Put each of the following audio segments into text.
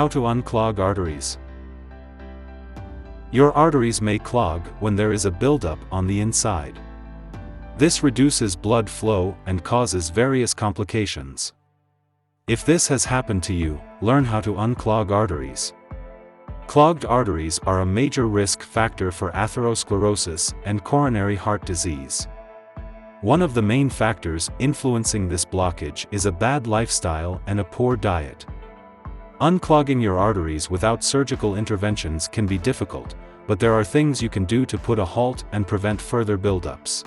How to unclog arteries. Your arteries may clog when there is a buildup on the inside. This reduces blood flow and causes various complications. If this has happened to you, learn how to unclog arteries. Clogged arteries are a major risk factor for atherosclerosis and coronary heart disease. One of the main factors influencing this blockage is a bad lifestyle and a poor diet. Unclogging your arteries without surgical interventions can be difficult, but there are things you can do to put a halt and prevent further buildups.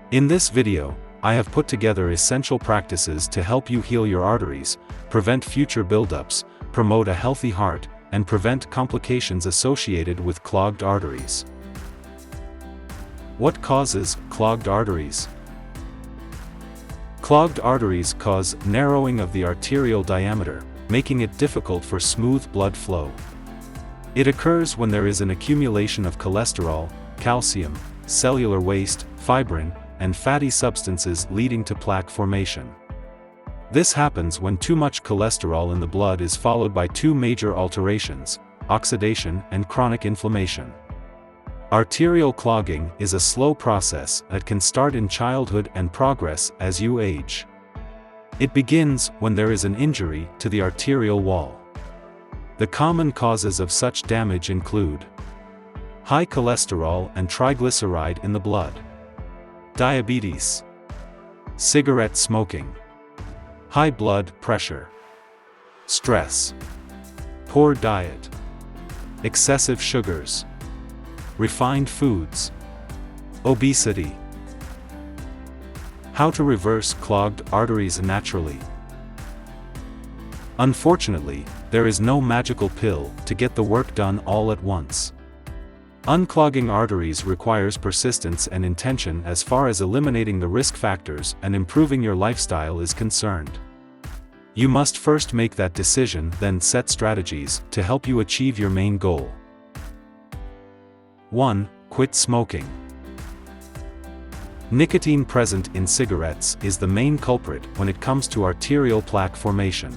In this video, I have put together essential practices to help you heal your arteries, prevent future buildups, promote a healthy heart, and prevent complications associated with clogged arteries. What causes clogged arteries? Clogged arteries cause narrowing of the arterial diameter, making it difficult for smooth blood flow. It occurs when there is an accumulation of cholesterol, calcium, cellular waste, fibrin, and fatty substances leading to plaque formation. This happens when too much cholesterol in the blood is followed by two major alterations: oxidation and chronic inflammation. Arterial clogging is a slow process that can start in childhood and progress as you age. It begins when there is an injury to the arterial wall. The common causes of such damage include high cholesterol and triglyceride in the blood, diabetes, cigarette smoking, high blood pressure, stress, poor diet, excessive sugars, refined foods, obesity. How to reverse clogged arteries naturally. Unfortunately, there is no magical pill to get the work done all at once. Unclogging arteries requires persistence and intention as far as eliminating the risk factors and improving your lifestyle is concerned. You must first make that decision, then set strategies to help you achieve your main goal. 1. Quit smoking. Nicotine present in cigarettes is the main culprit when it comes to arterial plaque formation.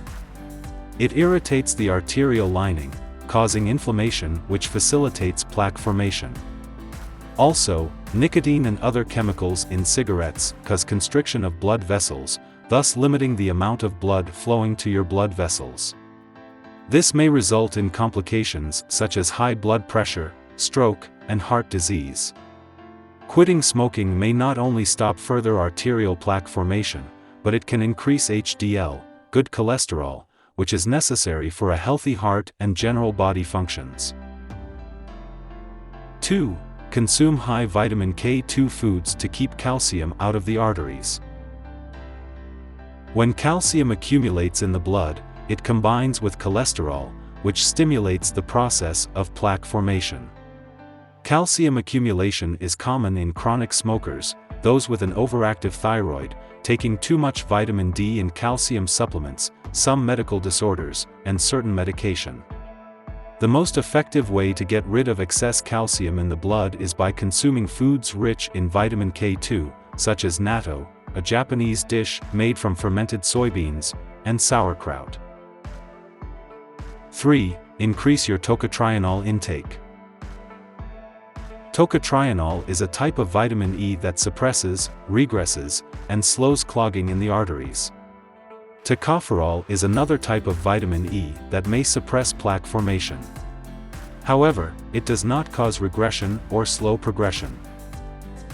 It irritates the arterial lining, causing inflammation which facilitates plaque formation. Also, nicotine and other chemicals in cigarettes cause constriction of blood vessels, thus limiting the amount of blood flowing to your blood vessels. This may result in complications such as high blood pressure, stroke, and heart disease. Quitting smoking may not only stop further arterial plaque formation, but it can increase HDL, good cholesterol, which is necessary for a healthy heart and general body functions. 2. Consume high vitamin K2 foods to keep calcium out of the arteries. When calcium accumulates in the blood, it combines with cholesterol, which stimulates the process of plaque formation. Calcium accumulation is common in chronic smokers, those with an overactive thyroid, taking too much vitamin D and calcium supplements, some medical disorders, and certain medication. The most effective way to get rid of excess calcium in the blood is by consuming foods rich in vitamin K2, such as natto, a Japanese dish made from fermented soybeans, and sauerkraut. 3. Increase your TOCOTRIENOL intake. TOCOTRIENOL is a type of vitamin E that suppresses, regresses, and slows clogging in the arteries. Tocopherol is another type of vitamin E that may suppress plaque formation. However, it does not cause regression or slow progression.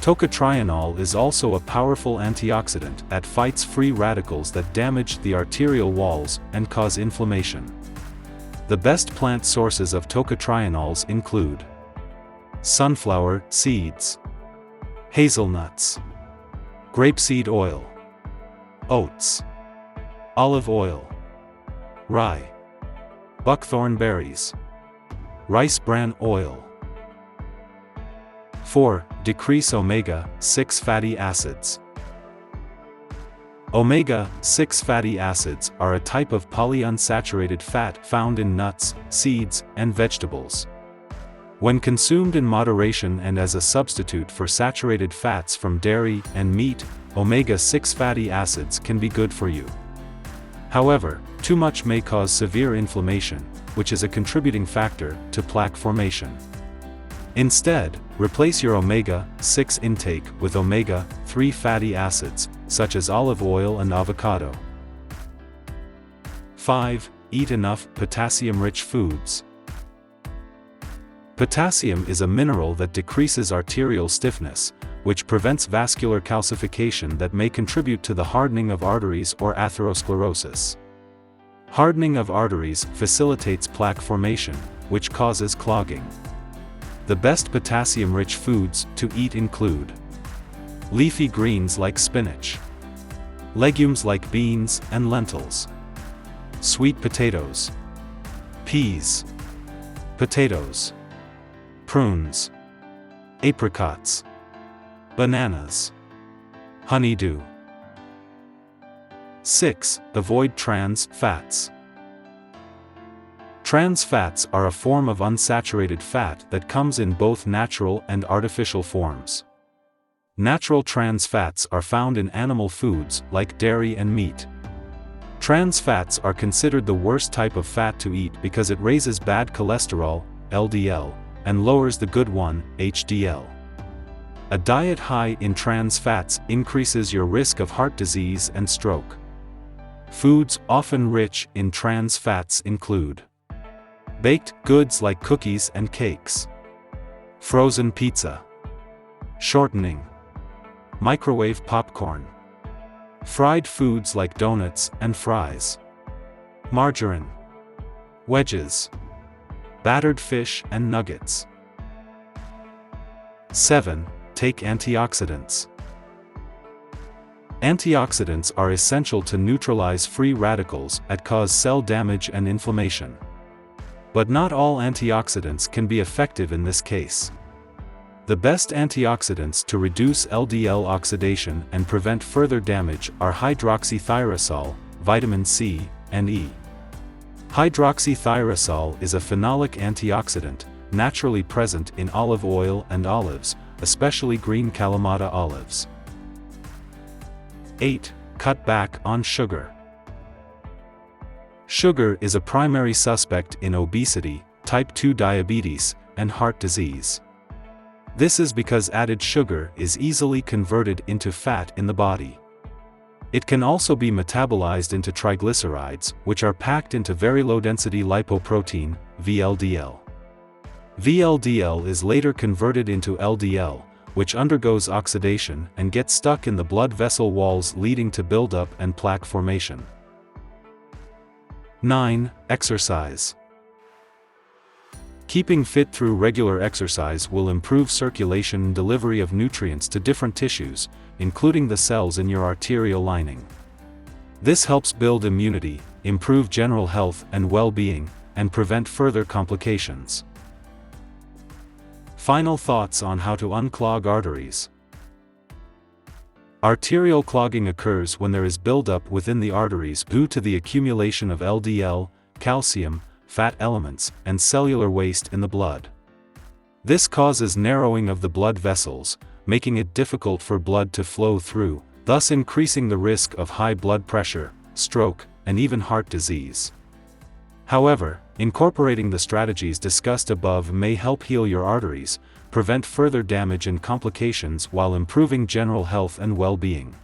TOCOTRIENOL is also a powerful antioxidant that fights free radicals that damage the arterial walls and cause inflammation. The best plant sources of tocotrienols include sunflower seeds, hazelnuts, grapeseed oil, oats, olive oil, rye, buckthorn berries, rice bran oil. 4. Decrease omega-6 fatty acids. Omega-6 fatty acids are a type of polyunsaturated fat found in nuts, seeds, and vegetables. When consumed in moderation and as a substitute for saturated fats from dairy and meat, omega-6 fatty acids can be good for you. However, too much may cause severe inflammation, which is a contributing factor to plaque formation. Instead, replace your omega-6 intake with omega-3 fatty acids, such as olive oil and avocado. 5. Eat enough potassium-rich foods. Potassium is a mineral that decreases arterial stiffness, which prevents vascular calcification that may contribute to the hardening of arteries or atherosclerosis. Hardening of arteries facilitates plaque formation, which causes clogging. The best potassium-rich foods to eat include leafy greens like spinach, legumes like beans and lentils, sweet potatoes, peas, potatoes, prunes, apricots, bananas, honeydew. 6. Avoid trans fats. Trans fats are a form of unsaturated fat that comes in both natural and artificial forms. Natural trans fats are found in animal foods like dairy and meat. Trans fats are considered the worst type of fat to eat because it raises bad cholesterol, LDL, and lowers the good one, HDL. A diet high in trans fats increases your risk of heart disease and stroke. Foods often rich in trans fats include baked goods like cookies and cakes, frozen pizza, shortening, microwave popcorn, fried foods like donuts and fries, margarine, wedges, battered fish and nuggets. 7. Take antioxidants. Antioxidants are essential to neutralize free radicals that cause cell damage and inflammation. But not all antioxidants can be effective in this case. The best antioxidants to reduce LDL oxidation and prevent further damage are hydroxythyroxine, vitamin C, and E. Hydroxythyroxine is a phenolic antioxidant, naturally present in olive oil and olives, especially green Kalamata olives. 8. Cut back on sugar. Sugar is a primary suspect in obesity, type 2 diabetes, and heart disease. This is because added sugar is easily converted into fat in the body. It can also be metabolized into triglycerides, which are packed into very low-density lipoprotein, VLDL. VLDL is later converted into LDL, which undergoes oxidation and gets stuck in the blood vessel walls, leading to buildup and plaque formation. 9. Exercise. Keeping fit through regular exercise will improve circulation and delivery of nutrients to different tissues, including the cells in your arterial lining. This helps build immunity, improve general health and well-being, and prevent further complications. Final thoughts on how to unclog arteries. Arterial clogging occurs when there is buildup within the arteries due to the accumulation of LDL, calcium, fat elements, and cellular waste in the blood. This causes narrowing of the blood vessels, making it difficult for blood to flow through, thus increasing the risk of high blood pressure, stroke, and even heart disease. However, incorporating the strategies discussed above may help heal your arteries, prevent further damage and complications while improving general health and well-being.